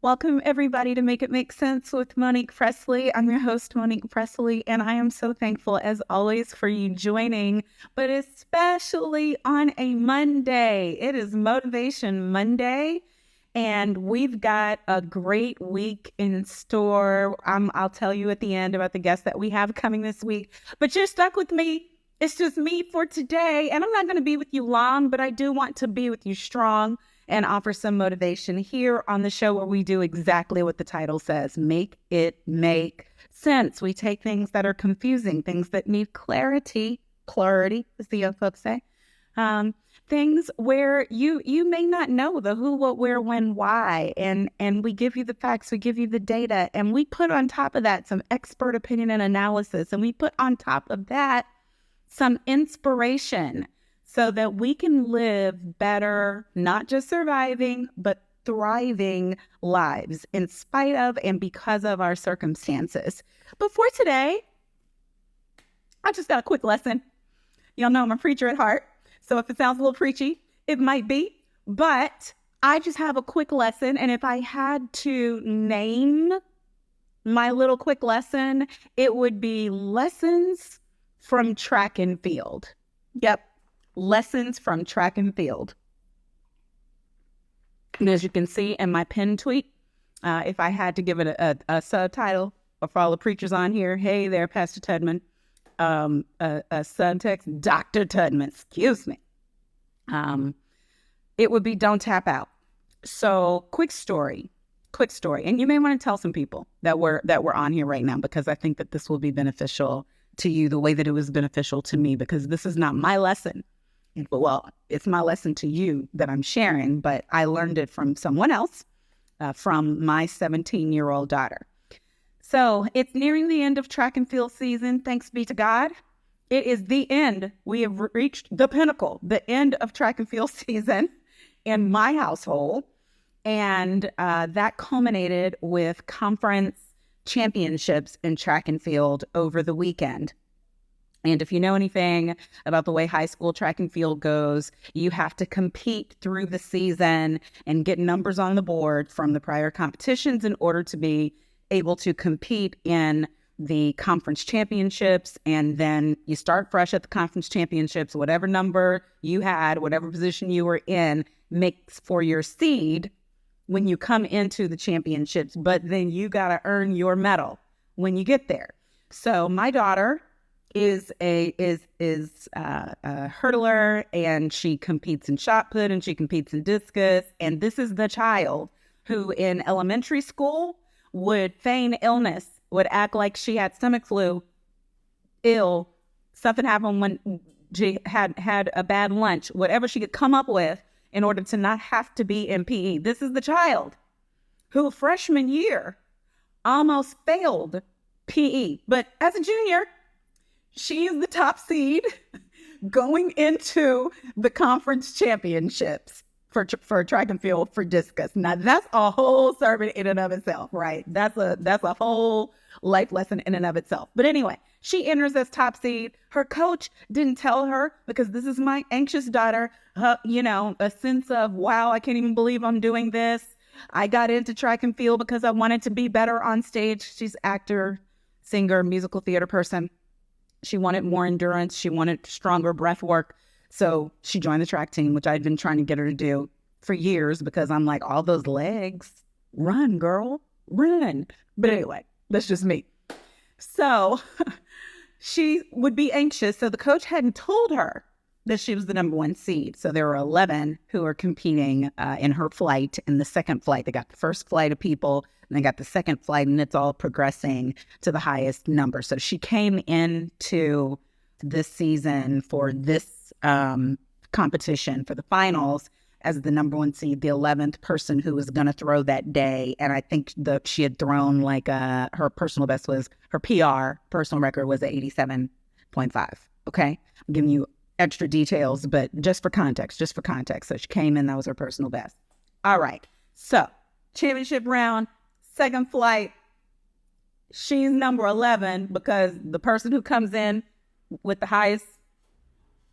Welcome, everybody, to Make It Make Sense with Monique Pressley. I'm your host, Monique Pressley, and I am so thankful, as always, for you joining, but especially on a Monday. It is Motivation Monday, and we've got a great week in store. I'll tell you at the end about the guests that we have coming this week, but you're stuck with me. It's just me for today, and I'm not going to be with you long, but I do want to be with you strong and offer some motivation here on the show where we do exactly what the title says, make it make sense. We take things that are confusing, things that need clarity, as the young folks say, things where you may not know the who, what, where, when, why, and we give you the facts, we give you the data, and we put on top of that some expert opinion and analysis, and we put on top of that some inspiration, so that we can live better, not just surviving, but thriving lives in spite of and because of our circumstances. But for today, I just got a quick lesson. Y'all know I'm a preacher at heart, so if it sounds a little preachy, it might be, but I just have a quick lesson, and if I had to name my little quick lesson, it would be lessons from track and field. Yep. Lessons from track and field. And as you can see in my pinned tweet, if I had to give it a subtitle, or for all the preachers on here, hey there, Pastor Tudman, a subtext, Dr. Tudman, excuse me. It would be don't tap out. So quick story. And you may want to tell some people that we're on here right now, because I think that this will be beneficial to you the way that it was beneficial to me, because this is not my lesson. Well, it's my lesson to you that I'm sharing, but I learned it from someone else, from my 17-year-old daughter. So it's nearing the end of track and field season. Thanks be to God. It is the end. We have reached the pinnacle, the end of track and field season in my household. And that culminated with conference championships in track and field over the weekend. And if you know anything about the way high school track and field goes, you have to compete through the season and get numbers on the board from the prior competitions in order to be able to compete in the conference championships. And then you start fresh at the conference championships. Whatever number you had, whatever position you were in, makes for your seed when you come into the championships. But then you got to earn your medal when you get there. So my daughter is a hurdler, and she competes in shot put, and she competes in discus. And this is the child who in elementary school would feign illness, would act like she had stomach flu, ill, something happened when she had a bad lunch, whatever she could come up with in order to not have to be in PE. This is the child who freshman year almost failed PE, but as a junior, she is the top seed going into the conference championships for track and field for discus. Now that's a whole sermon in and of itself, right? That's a whole life lesson in and of itself. But anyway, she enters as top seed. Her coach didn't tell her, because this is my anxious daughter, a sense of, wow, I can't even believe I'm doing this. I got into track and field because I wanted to be better on stage. She's actor, singer, musical theater person. She wanted more endurance. She wanted stronger breath work. So she joined the track team, which I'd been trying to get her to do for years, because I'm like, all those legs, run, girl, run. But anyway, that's just me. So she would be anxious. So the coach hadn't told her that she was the number one seed. So there were 11 who were competing in her flight. In the second flight, they got the first flight of people, and they got the second flight, and it's all progressing to the highest number. So she came into this season for this competition for the finals as the number one seed, the 11th person who was going to throw that day. And I think she had thrown her personal best was, her PR personal record was 87.5. Okay. I'm giving you extra details, but just for context. So she came in, that was her personal best. All right. So championship round, second flight, she's number 11, because the person who comes in with the highest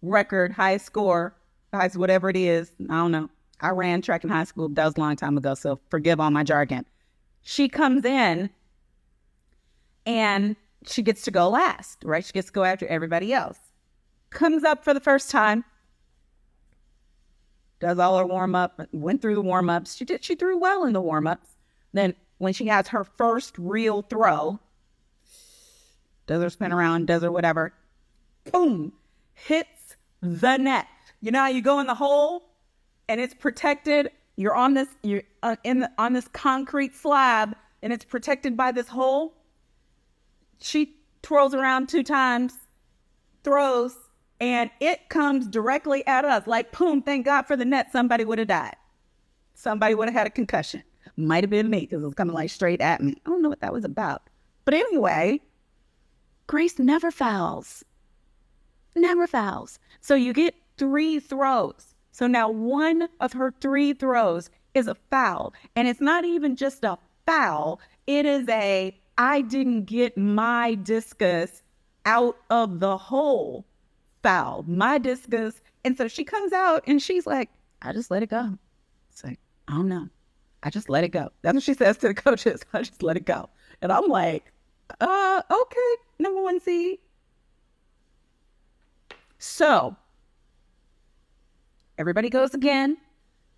record, highest score, highest whatever it is, I don't know. I ran track in high school. That was a long time ago, so forgive all my jargon. She comes in and she gets to go last, right? She gets to go after everybody else. Comes up for the first time, does all her warm-up, went through the warm-ups. She threw well in the warm-ups. Then when she has her first real throw, does her spin around, does her whatever, boom, hits the net. You know how you go in the hole and it's protected? You're on this, on this concrete slab and it's protected by this hole. She twirls around 2 times, throws, and it comes directly at us. Like, boom, thank God for the net. Somebody would have died. Somebody would have had a concussion. Might have been me because it was coming like straight at me. I don't know what that was about. But anyway, Grace never fouls. Never fouls. So you get 3 throws. So now one of her 3 throws is a foul. And it's not even just a foul. It is I didn't get my discus out of the hole foul. My discus. And so she comes out and she's like, I just let it go. It's like, I don't know. I just let it go. That's what she says to the coaches. I just let it go. And I'm like, okay, number 1 seed. So everybody goes again.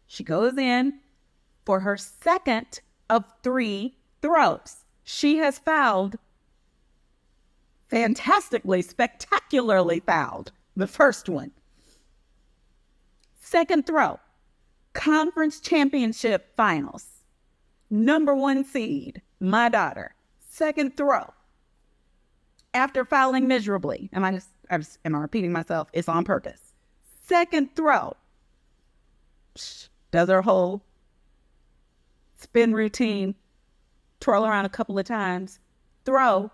She goes in for her second of 3 throws. She has fouled, fantastically, spectacularly fouled the first one. Second throw, conference championship finals. Number 1 seed, my daughter. Second throw. After fouling miserably, am I repeating myself? It's on purpose. Second throw. Does her whole spin routine, twirl around a couple of times, throw,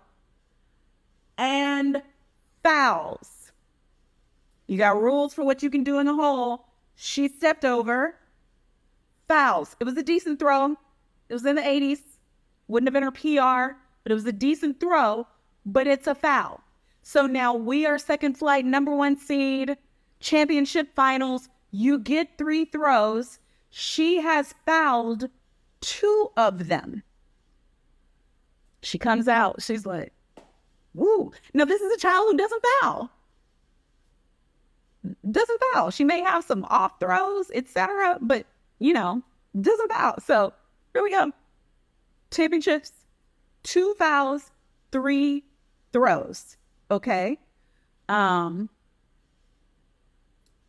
and fouls. You got rules for what you can do in the hole. She stepped over, fouls. It was a decent throw. It was in the 80s. Wouldn't have been her PR, but it was a decent throw, but it's a foul. So now we are second flight, number 1 seed, championship finals. You get 3 throws. She has fouled 2 of them. She comes out. She's like, woo. Now, this is a child who doesn't foul. Doesn't foul. She may have some off throws, etc., but, doesn't foul. So here we go. Championships, 2 fouls, 3 throws. Okay. And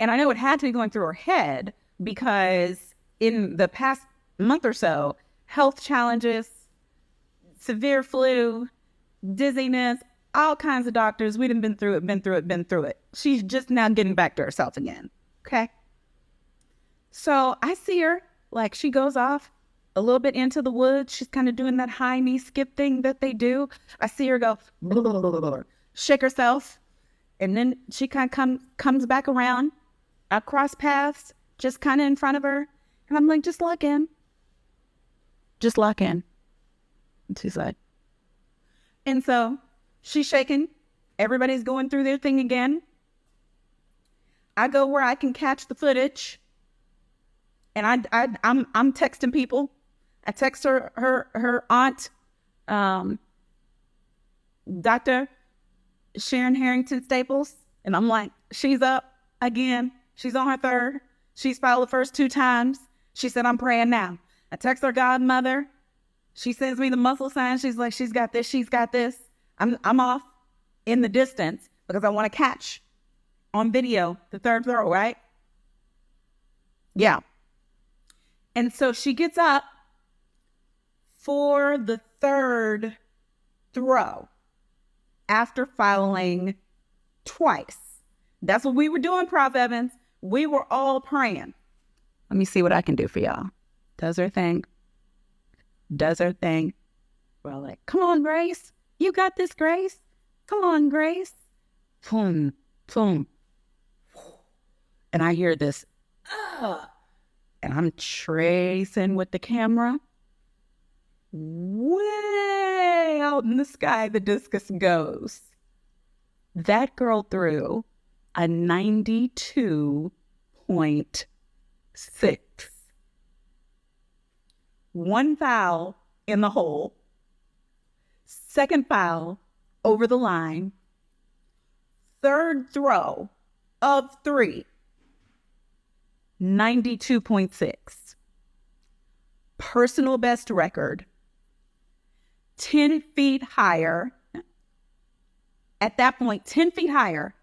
I know it had to be going through her head because in the past month or so, health challenges, severe flu, dizziness, all kinds of doctors. We'd have been through it. She's just now getting back to herself again. Okay. So I see her, like, she goes off a little bit into the woods. She's kind of doing that high knee skip thing that they do. I see her go, blah, blah, blah, blah, blah, shake herself. And then she kind of comes back around. I cross paths, just kind of in front of her. And I'm like, just lock in. Just lock in. And she's like, and so she's shaking. Everybody's going through their thing again. I go where I can catch the footage. And I'm texting people. I text her aunt, Dr. Sharon Harrington Staples. And I'm like, she's up again. She's on her 3rd. She's fouled the first 2 times. She said, I'm praying now. I text her godmother. She sends me the muscle sign. She's like, she's got this. She's got this. I'm off in the distance because I want to catch on video the 3rd throw, right? Yeah. And so she gets up for the 3rd throw after fouling twice. That's what we were doing, Prof. Evans. We were all praying. Let me see what I can do for y'all. Does her thing. We're all like, come on, Grace. You got this, Grace. Come on, Grace. Boom, boom. And I hear this, and I'm tracing with the camera. Way out in the sky, the discus goes. That girl threw a 92.6. 1 foul, in the hole. Second foul over the line. Third throw of 3, 92.6. Personal best record, 10 feet higher. At that point, 10 feet higher,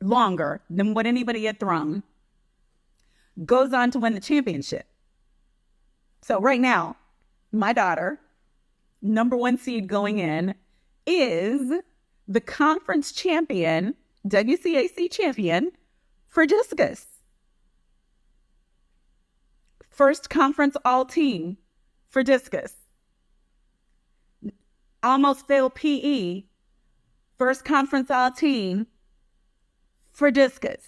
longer than what anybody had thrown. Goes on to win the championship. So right now, my daughter, number 1 seed going in, is the conference champion, WCAC champion for discus. First conference all-team for discus. Almost failed PE. First conference all-team for discus.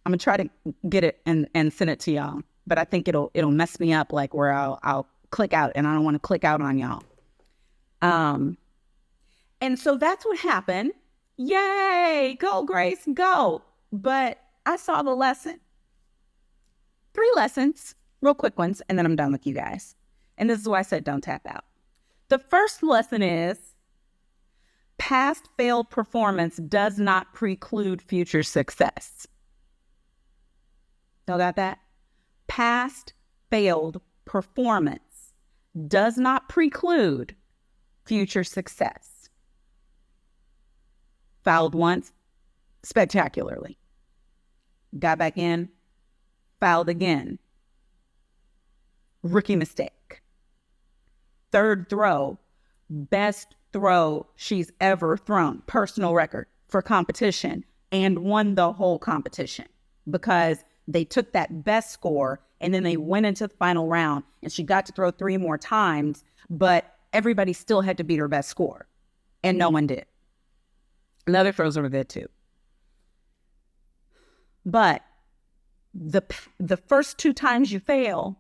I'm going to try to get it and send it to y'all. But I think it'll mess me up, like where I'll click out, and I don't want to click out on y'all. And so that's what happened. Yay, go Grace, go. But I saw the lesson. 3 lessons, real quick ones, and then I'm done with you guys. And this is why I said don't tap out. The first lesson is past failed performance does not preclude future success. Y'all got that? Past failed performance does not preclude future success. Fouled once, spectacularly. Got back in, fouled again. Rookie mistake. Third throw, best throw she's ever thrown. Personal record for competition, and won the whole competition because they took that best score and then they went into the final round and she got to throw 3 more times, but everybody still had to beat her best score and no one did. And the other throws were good too. But the first 2 times you fail,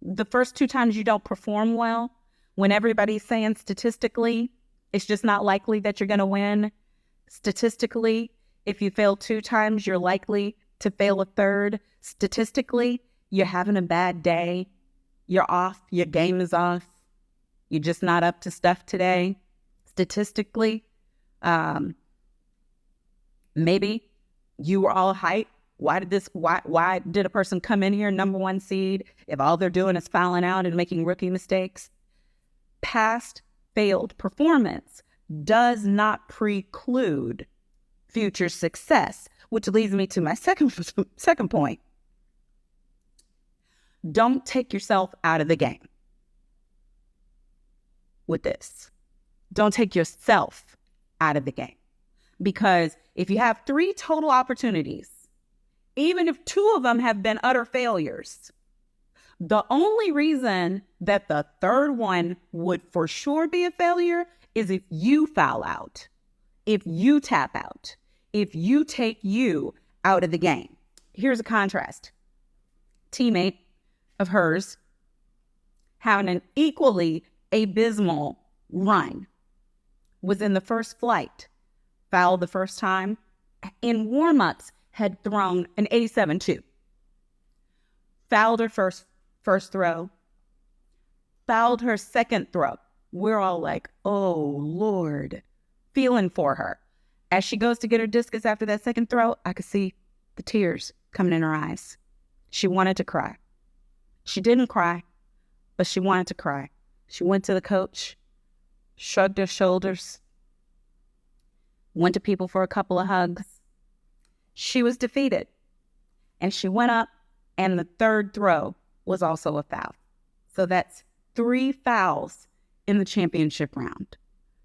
the first 2 times you don't perform well, when everybody's saying statistically, it's just not likely that you're going to win. Statistically, if you fail 2 times, you're likely to fail a third. Statistically, you're having a bad day. You're off. Your game is off. You're just not up to stuff today. Statistically, maybe you were all hyped. Why did a person come in here number 1 seed if all they're doing is fouling out and making rookie mistakes? Past failed performance does not preclude future success, which leads me to my second point. Don't take yourself out of the game with this. Don't take yourself out of the game. Because if you have 3 total opportunities, even if 2 of them have been utter failures, the only reason that the third one would for sure be a failure is if you foul out, if you tap out, if you take you out of the game. Here's a contrast. Teammate of hers having an equally abysmal run was in the first flight, fouled the first time, in warm-ups had thrown an 87-2. Fouled her first throw, fouled her second throw. We're all like, oh, Lord, feeling for her. As she goes to get her discus after that second throw, I could see the tears coming in her eyes. She wanted to cry. She didn't cry, but she wanted to cry. She went to the coach, shrugged her shoulders, went to people for a couple of hugs. She was defeated, and she went up, and the third throw was also a foul. So that's 3 fouls in the championship round.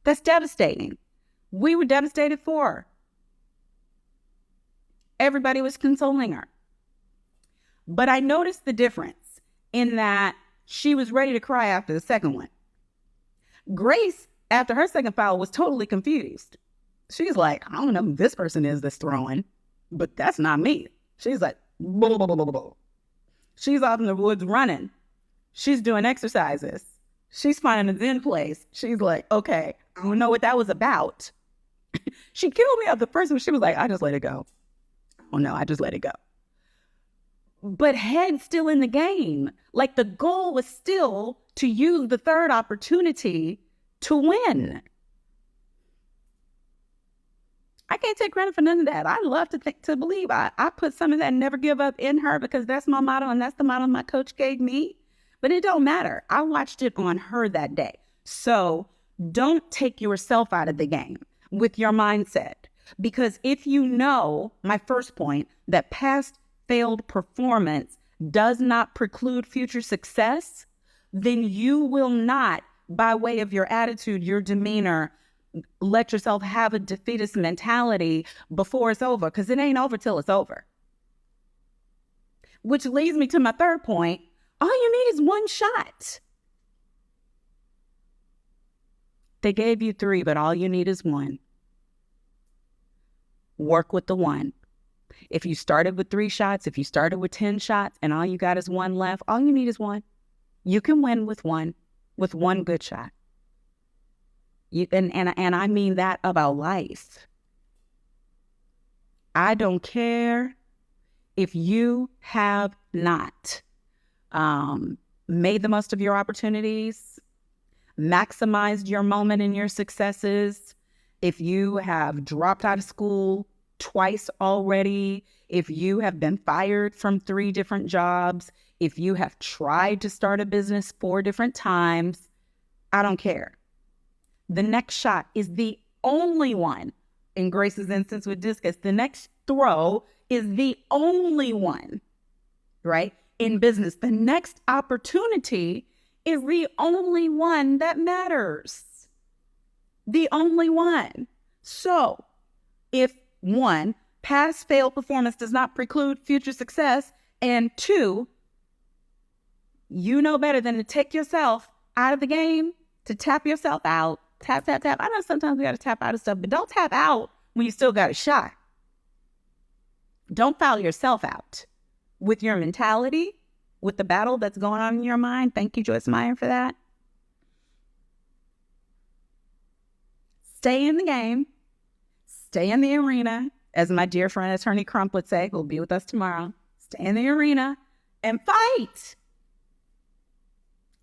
That's devastating. We were devastated for her. Everybody was consoling her. But I noticed the difference in that she was ready to cry after the second one. Grace, after her second foul, was totally confused. She's like, I don't know who this person is that's throwing, but that's not me. She's like, blah, blah, blah, blah, blah. She's off in the woods running. She's doing exercises. She's finding a zen place. She's like, okay, I don't know what that was about. She killed me at the first one. She was like, I just let it go. Oh no, I just let it go. but head still in the game. Like the goal was still to use the third opportunity to win. I can't take credit for none of that. I love to believe I put some of that never give up in her, because that's my motto and that's the motto my coach gave me. But it don't matter. I watched it on her that day. So don't take yourself out of the game with your mindset. Because if you know, my first point, that past failed performance does not preclude future success, then you will not, by way of your attitude, your demeanor, let yourself have a defeatist mentality before it's over, because it ain't over till it's over. Which leads me to my third point. All you need is one shot. They gave you 3, but all you need is 1. Work with the 1. If you started with 3 shots, if you started with 10 shots, and all you got is 1 left, all you need is 1. You can win with 1 good shot. And I mean that about life. I don't care if you have not made the most of your opportunities, maximized your moment and your successes, if you have dropped out of school twice already, if you have been fired from 3 different jobs, if you have tried to start a business 4 different times, I don't care. The next shot is the only one. In Grace's instance with discus, the next throw is the only one, right? In business, the next opportunity is the only one that matters. The only one. So if 1, past failed performance does not preclude future success, and 2, you know better than to take yourself out of the game, to tap yourself out. Tap, tap, tap. I know sometimes we got to tap out of stuff, but don't tap out when you still got a shot. Don't foul yourself out with your mentality, with the battle that's going on in your mind. Thank you, Joyce Meyer, for that. Stay in the game. Stay in the arena. As my dear friend, Attorney Crump would say, who'll be with us tomorrow. Stay in the arena and fight.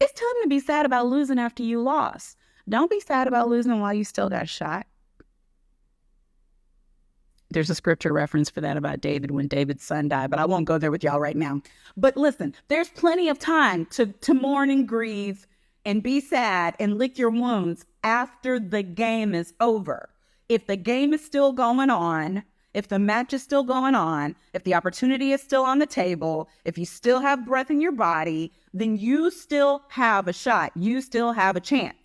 It's time to be sad about losing after you lost. Don't be sad about losing while you still got a shot. There's a scripture reference for that about David when David's son died, but I won't go there with y'all right now. But listen, there's plenty of time to mourn and grieve and be sad and lick your wounds after the game is over. If the game is still going on, if the match is still going on, if the opportunity is still on the table, if you still have breath in your body, then you still have a shot. You still have a chance.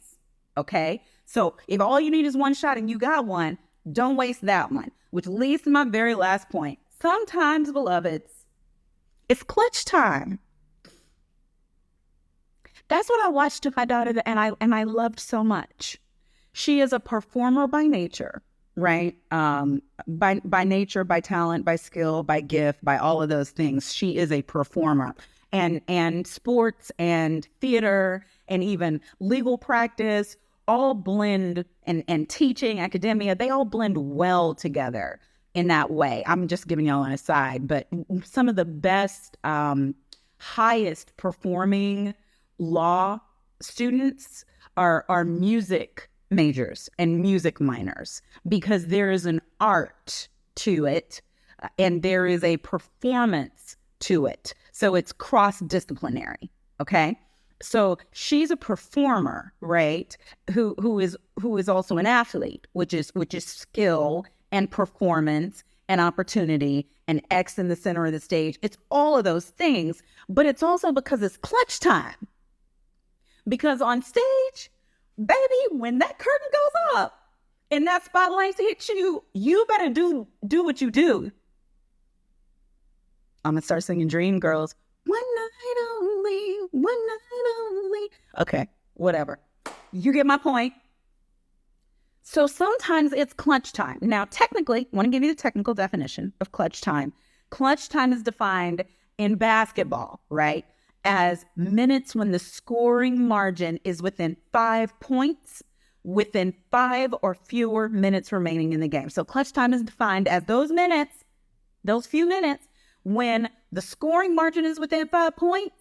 Okay? So if all you need is 1 shot and you got 1, don't waste that one. Which leads to my very last point. Sometimes, beloveds, it's clutch time. That's what I watched with my daughter, and I loved so much. She is a performer by nature, right? By nature, by talent, by skill, by gift, by all of those things. She is a performer. And sports and theater and even legal practice all blend, and teaching, academia, they all blend well together in that way. I'm just giving y'all an aside, but some of the best, highest performing law students are music majors and music minors, because there is an art to it and there is a performance to it. So it's cross-disciplinary, okay? So she's a performer, right? Who is also an athlete, which is skill and performance and opportunity and X in the center of the stage. It's all of those things, but it's also because it's clutch time. Because on stage, baby, when that curtain goes up and that spotlight hits you, you better do what you do. I'm gonna start singing Dream Girls. One night only, one night only. Okay, whatever. You get my point. So sometimes it's clutch time. Now, technically, I want to give you the technical definition of clutch time. Clutch time is defined in basketball, right, as minutes when the scoring margin is within 5 points, within 5 or fewer minutes remaining in the game. So clutch time is defined as those minutes, those few minutes, When the scoring margin is within 5 points,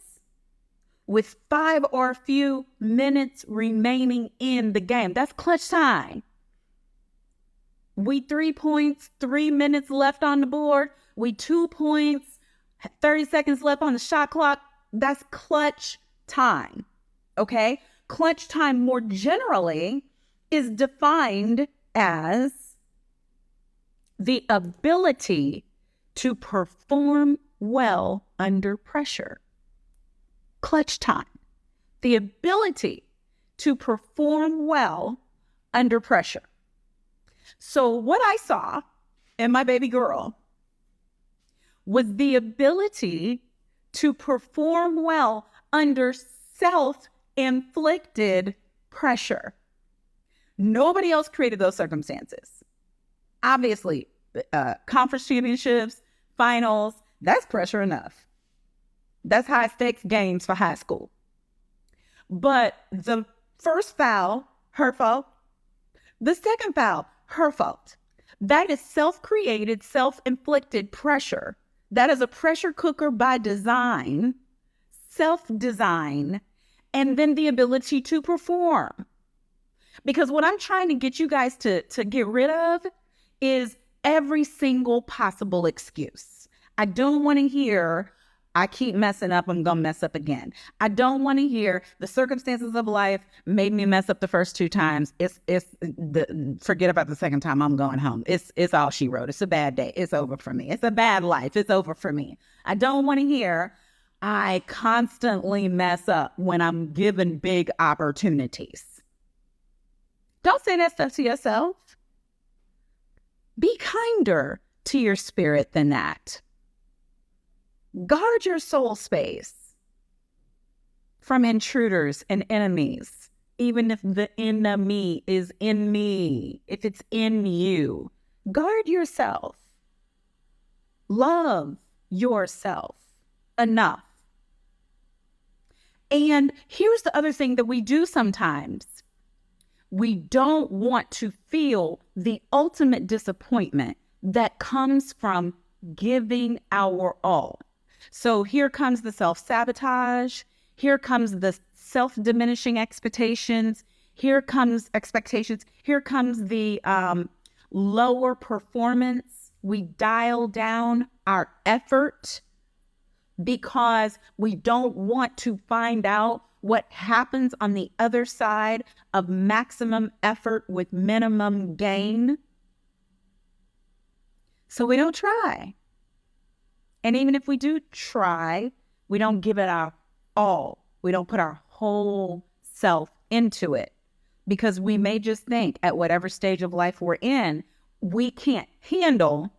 with 5 or few minutes remaining in the game. That's clutch time. We 3 points, 3 minutes left on the board. We 2 points, 30 seconds left on the shot clock. That's clutch time. Okay? Clutch time more generally is defined as the ability to perform well under pressure. Clutch time. The ability to perform well under pressure. So what I saw in my baby girl was the ability to perform well under self-inflicted pressure. Nobody else created those circumstances. Obviously, conference championships, finals, that's pressure enough. That's high stakes games for high school. But the first foul, her fault. The second foul, her fault. That is self-created, self-inflicted pressure. That is a pressure cooker by design, self-design, and then the ability to perform. Because what I'm trying to get you guys to get rid of is every single possible excuse. I don't want to hear, I keep messing up, I'm going to mess up again. I don't want to hear the circumstances of life made me mess up the first 2 times. Forget about the second time, I'm going home. It's all she wrote. It's a bad day. It's over for me. It's a bad life. It's over for me. I don't want to hear I constantly mess up when I'm given big opportunities. Don't say that stuff to yourself. Be kinder to your spirit than that. Guard your soul space from intruders and enemies, even if the enemy is in me, if it's in you. Guard yourself. Love yourself enough. And here's the other thing that we do sometimes. We don't want to feel the ultimate disappointment that comes from giving our all. So here comes the self-sabotage. Here comes the self-diminishing expectations. Here comes expectations. Here comes the lower performance. We dial down our effort because we don't want to find out what happens on the other side of maximum effort with minimum gain. So we don't try. And even if we do try, we don't give it our all. We don't put our whole self into it because we may just think at whatever stage of life we're in, we can't handle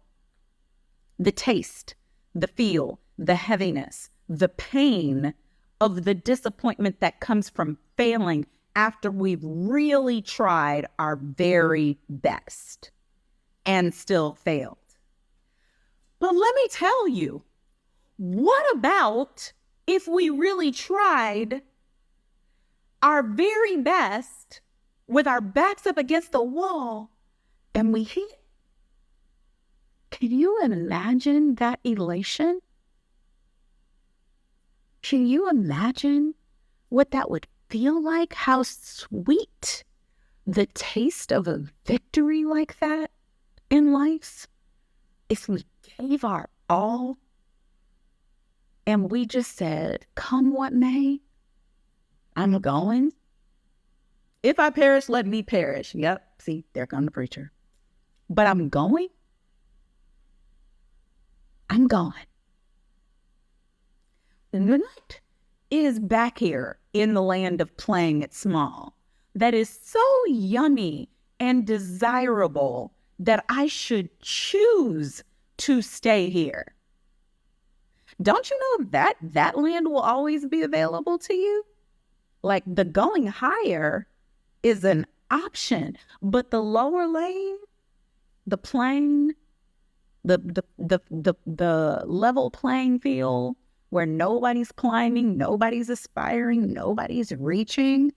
the taste, the feel, the heaviness, the pain of the disappointment that comes from failing after we've really tried our very best and still failed. But let me tell you, what about if we really tried our very best with our backs up against the wall and we hit? Can you imagine that elation? Can you imagine what that would feel like? How sweet the taste of a victory like that in life? If we gave our all and we just said, come what may, I'm going. If I perish, let me perish. Yep, see, there comes the preacher. But I'm going. I'm going. And what is back here in the land of playing it small that is so yummy and desirable that I should choose to stay here? Don't you know that land will always be available to you? Like the going higher is an option, but the lower lane, the plane, the level playing field where nobody's climbing, nobody's aspiring, nobody's reaching.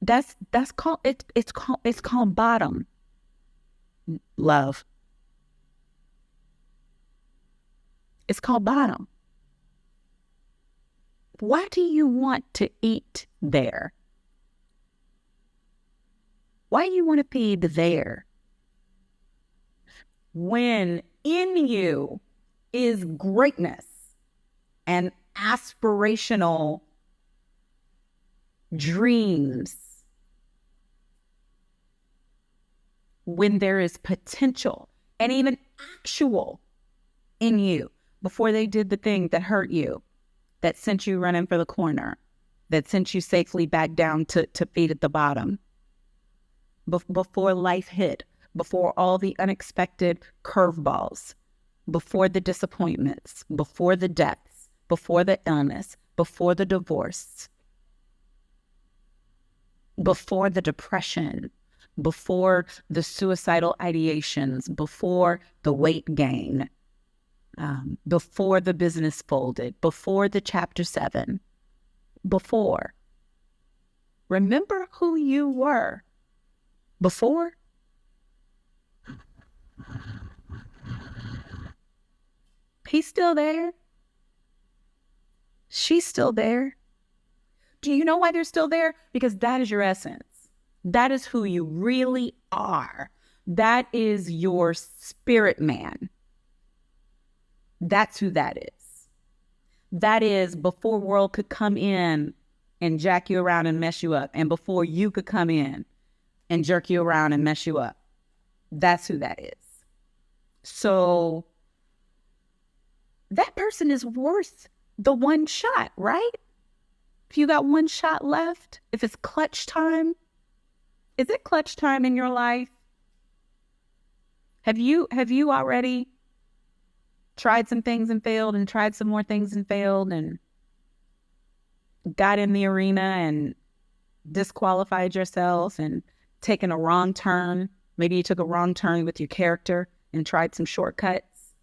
That's called it's called bottom. Love. It's called bottom. Why do you want to eat there? Why do you want to feed there? When in you is greatness and aspirational dreams, when there is potential and even actual in you before they did the thing that hurt you, that sent you running for the corner, that sent you safely back down to feet at the bottom, before life hit, before all the unexpected curveballs, before the disappointments, before the deaths, before the illness, before the divorce, before the depression, before the suicidal ideations, before the weight gain, before the business folded, before the chapter 7, before. Remember who you were before. He's still there. She's still there. Do you know why they're still there? Because that is your essence. That is who you really are. That is your spirit man. That's who that is. That is before world could come in and jack you around and mess you up, and before you could come in and jerk you around and mess you up. That's who that is. So that person is worth the one shot, right? If you got one shot left, if it's clutch time, is it clutch time in your life? Have you already tried some things and failed, and tried some more things and failed, and got in the arena and disqualified yourself and taken a wrong turn? Maybe you took a wrong turn with your character and tried some shortcuts.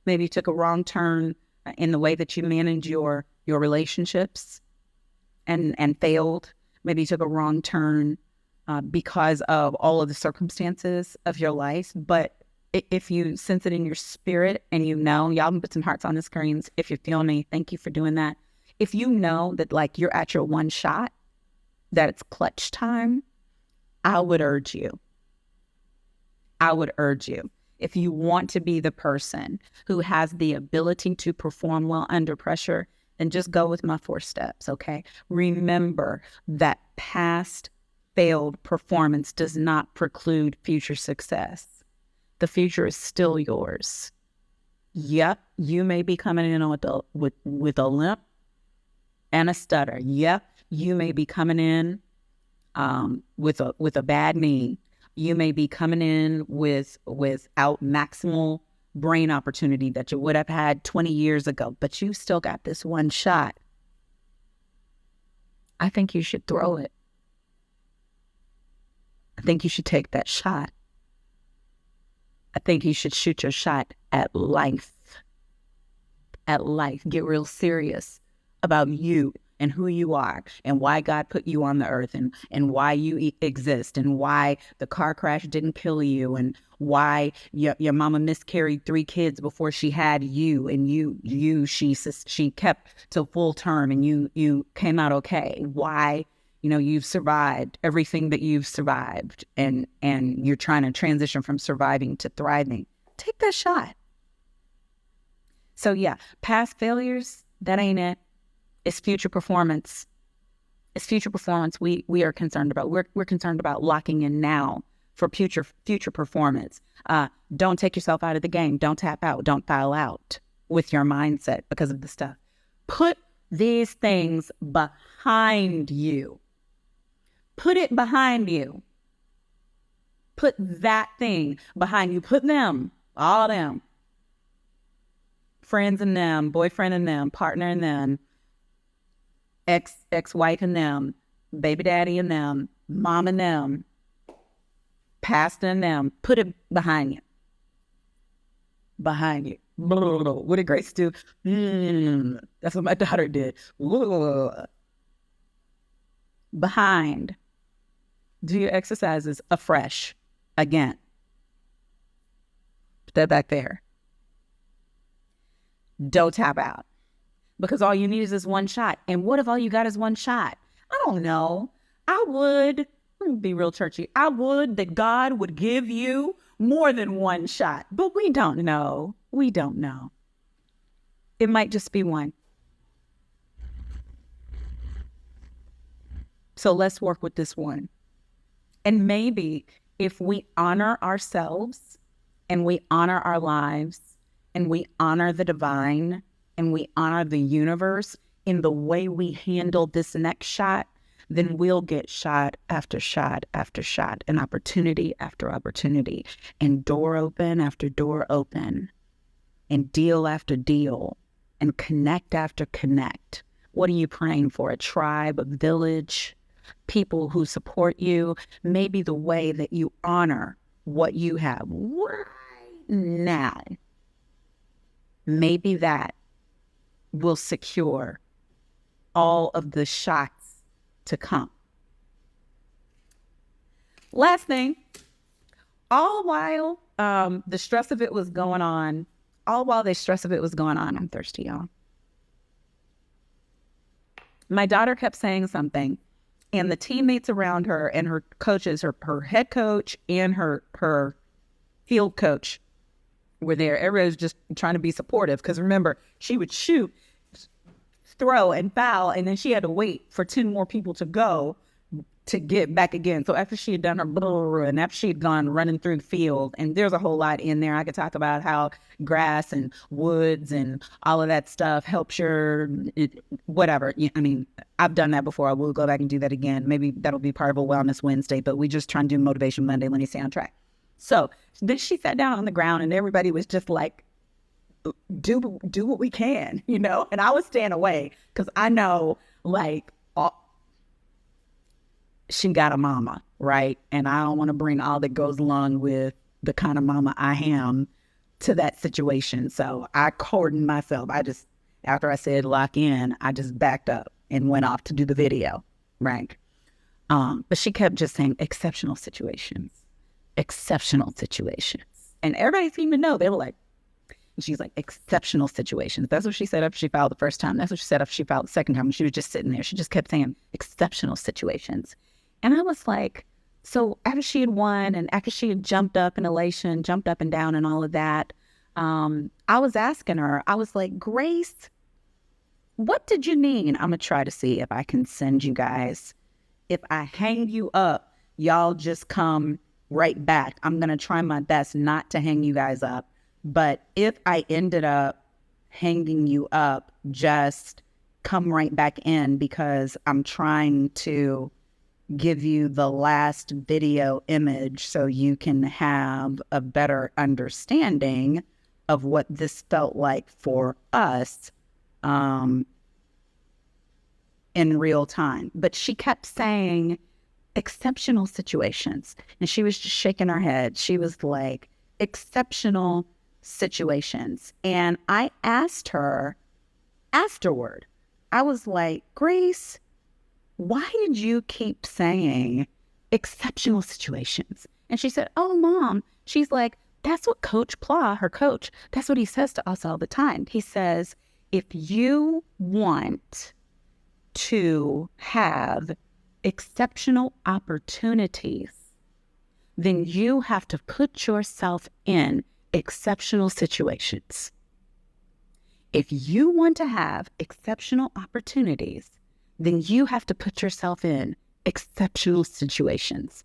Maybe you took a wrong turn in the way that you manage your relationships and failed. Maybe you took a wrong turn because of all of the circumstances of your life. But if you sense it in your spirit and you know, y'all can put some hearts on the screens if you feel me. Thank you for doing that. If you know that like you're at your one shot, that it's clutch time, I would urge you. If you want to be the person who has the ability to perform well under pressure, then just go with my 4 steps, okay? Remember that past failed performance does not preclude future success. The future is still yours. Yep, you may be coming in with a limp and a stutter. Yep, you may be coming in with a bad knee. You may be coming in without maximal brain opportunity that you would have had 20 years ago, but you still got this one shot. I think you should throw it. I think you should take that shot. I think you should shoot your shot at life. At life. Get real serious about you and who you are and why God put you on the earth and why you exist and why the car crash didn't kill you and why your mama miscarried 3 kids before she had you, and she kept till full term and you came out okay. Why, you've survived everything that you've survived and you're trying to transition from surviving to thriving. Take that shot. So yeah, past failures, that ain't it. It's future performance. It's future performance we are concerned about. We're concerned about locking in now for future performance. Don't take yourself out of the game. Don't tap out. Don't foul out with your mindset because of the stuff. Put these things behind you. Put it behind you. Put that thing behind you. Put them, all of them. Friends and them, boyfriend and them, partner and them, ex-wife and them, baby daddy and them, mom and them, pastor and them. Put it behind you. Behind you. What did Grace do? That's what my daughter did. Behind. Do your exercises afresh again. Put that back there. don't tap out. Because all you need is this one shot. And what if all you got is one shot? I don't know. Let me be real churchy. I would that God would give you more than one shot. But we don't know. We don't know. It might just be one. So let's work with this one. And maybe if we honor ourselves and we honor our lives and we honor the divine and we honor the universe in the way we handle this next shot, then we'll get shot after shot after shot and opportunity after opportunity and door open after door open and deal after deal and connect after connect. What are you praying for? A tribe, a village, people who support you? Maybe the way that you honor what you have right now, maybe that will secure all of the shots to come. Last thing, all while the stress of it was going on, I'm thirsty, y'all. My daughter kept saying something, and the teammates around her and her coaches, her head coach and her field coach were there. Everybody was just trying to be supportive because remember, she would shoot, throw, and foul, and then she had to wait for 10 more people to go to get back again. So after she had done her and after she had gone running through the field, and there's a whole lot in there. I could talk about how grass and woods and all of that stuff helps whatever. I mean, I've done that before. I will go back and do that again. Maybe that'll be part of a Wellness Wednesday, but we just try and do Motivation Monday. Let me stay on track. So then she sat down on the ground and everybody was just like, do what we can, and I was staying away because I know she got a mama, right? And I don't want to bring all that goes along with the kind of mama I am to that situation. So I cordoned myself. After I said lock in, I just backed up and went off to do the video, right? But she kept just saying exceptional situations. And everybody seemed to know. They were like, she's like, exceptional situations. That's what she said after she filed the first time. That's what she said after she filed the second time. And she was just sitting there. She just kept saying exceptional situations. And I was like, so after she had won and after she had jumped up in elation, jumped up and down and all of that, I was asking her, I was like, Grace, what did you mean? I'm going to try to see if I can send you guys. If I hang you up, y'all just come right back. I'm going to try my best not to hang you guys up. But if I ended up hanging you up, just come right back in because I'm trying to give you the last video image so you can have a better understanding of what this felt like for us in real time. But she kept saying exceptional situations. And she was just shaking her head. She was like, exceptional situations. And I asked her afterward, I was like, Grace, why did you keep saying exceptional situations? And she said, oh, Mom, she's like, that's what Coach Pla, her coach, that's what he says to us all the time. He says, if you want to have exceptional opportunities, then you have to put yourself in exceptional situations. If you want to have exceptional opportunities, then you have to put yourself in exceptional situations.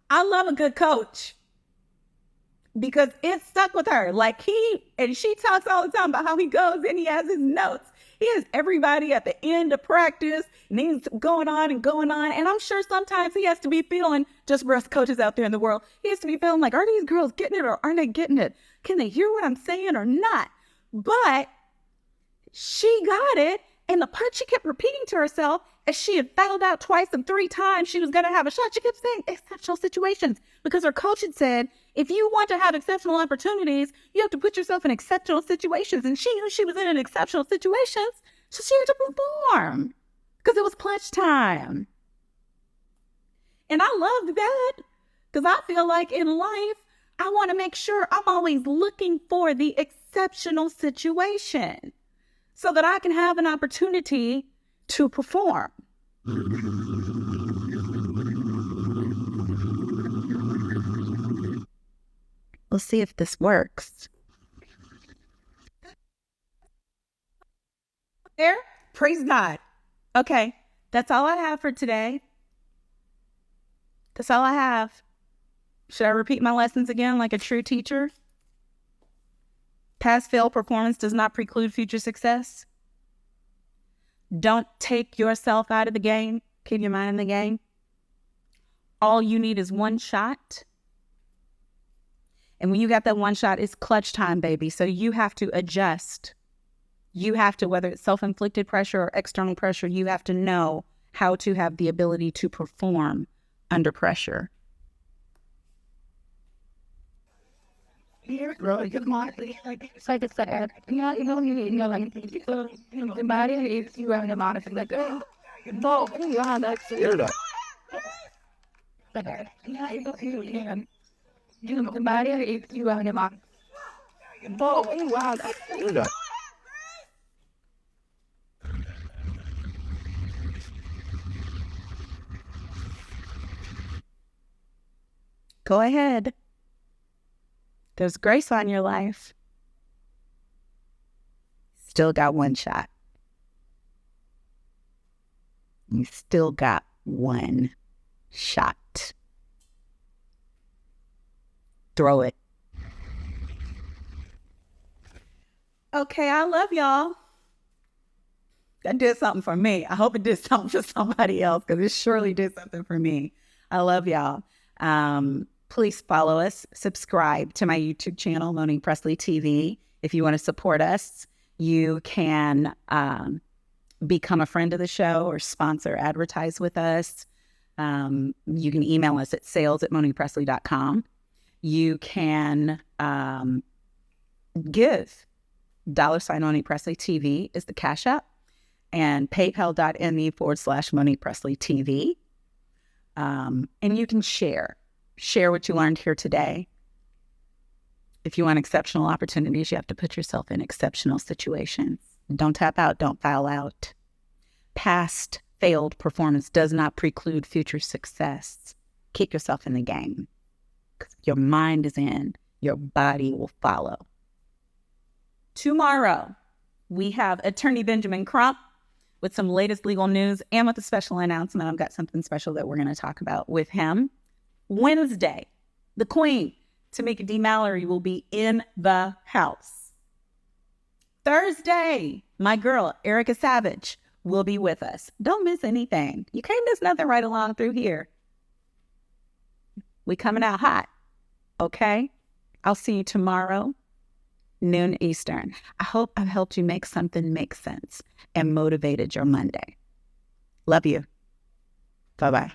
I love a good coach because it stuck with her. Like she talks all the time about how he goes and he has his notes. He has everybody at the end of practice and he's going on. And I'm sure sometimes he has to be feeling, just for us coaches out there in the world, he has to be feeling like, are these girls getting it or aren't they getting it? Can they hear what I'm saying or not? But she got it. And the part she kept repeating to herself, as she had fouled out twice and 3 times she was going to have a shot, she kept saying exceptional situations because her coach had said, if you want to have exceptional opportunities, you have to put yourself in exceptional situations. And she knew she was in exceptional situations, so she had to perform because it was clutch time. And I loved that because I feel like in life, I want to make sure I'm always looking for the exceptional situation so that I can have an opportunity to perform. Let's see if this works. There, praise God. Okay, that's all I have for today. That's all I have. Should I repeat my lessons again like a true teacher? Past failed performance does not preclude future success. Don't take yourself out of the game. Keep your mind in the game. All you need is one shot. And when you got that one shot, it's clutch time, baby. So you have to adjust. You have to, whether it's self-inflicted pressure or external pressure, you have to know how to have the ability to perform under pressure. Here, bro, good morning. It's like it's sad. Like, the body is you have the monitoring, like, oh, no, yeah, that's it. The body is you have the monitoring. Oh, wow, that's it. Go ahead. There's grace on your life. Still got one shot. You still got one shot. Throw it. Okay, I love y'all. That did something for me. I hope it did something for somebody else because it surely did something for me. I love y'all. Please follow us, subscribe to my YouTube channel, Monique Pressley TV. If you want to support us, you can become a friend of the show or sponsor, advertise with us. You can email us at sales@moniquepressley.com. You can give. $ Monique Pressley TV is the Cash App, and paypal.me/Monique Pressley TV. And you can share what you learned here today. If you want exceptional opportunities, you have to put yourself in exceptional situations. Don't tap out, don't foul out. Past failed performance does not preclude future success. Keep yourself in the game. Because your mind is in, your body will follow. Tomorrow, we have Attorney Benjamin Crump with some latest legal news and with a special announcement. I've got something special that we're going to talk about with him. Wednesday, the Queen, Tamika D. Mallory, will be in the house. Thursday, my girl, Erica Savage, will be with us. Don't miss anything. You can't miss nothing right along through here. We coming out hot, okay? I'll see you tomorrow, noon Eastern. I hope I've helped you make something make sense and motivated your Monday. Love you. Bye-bye.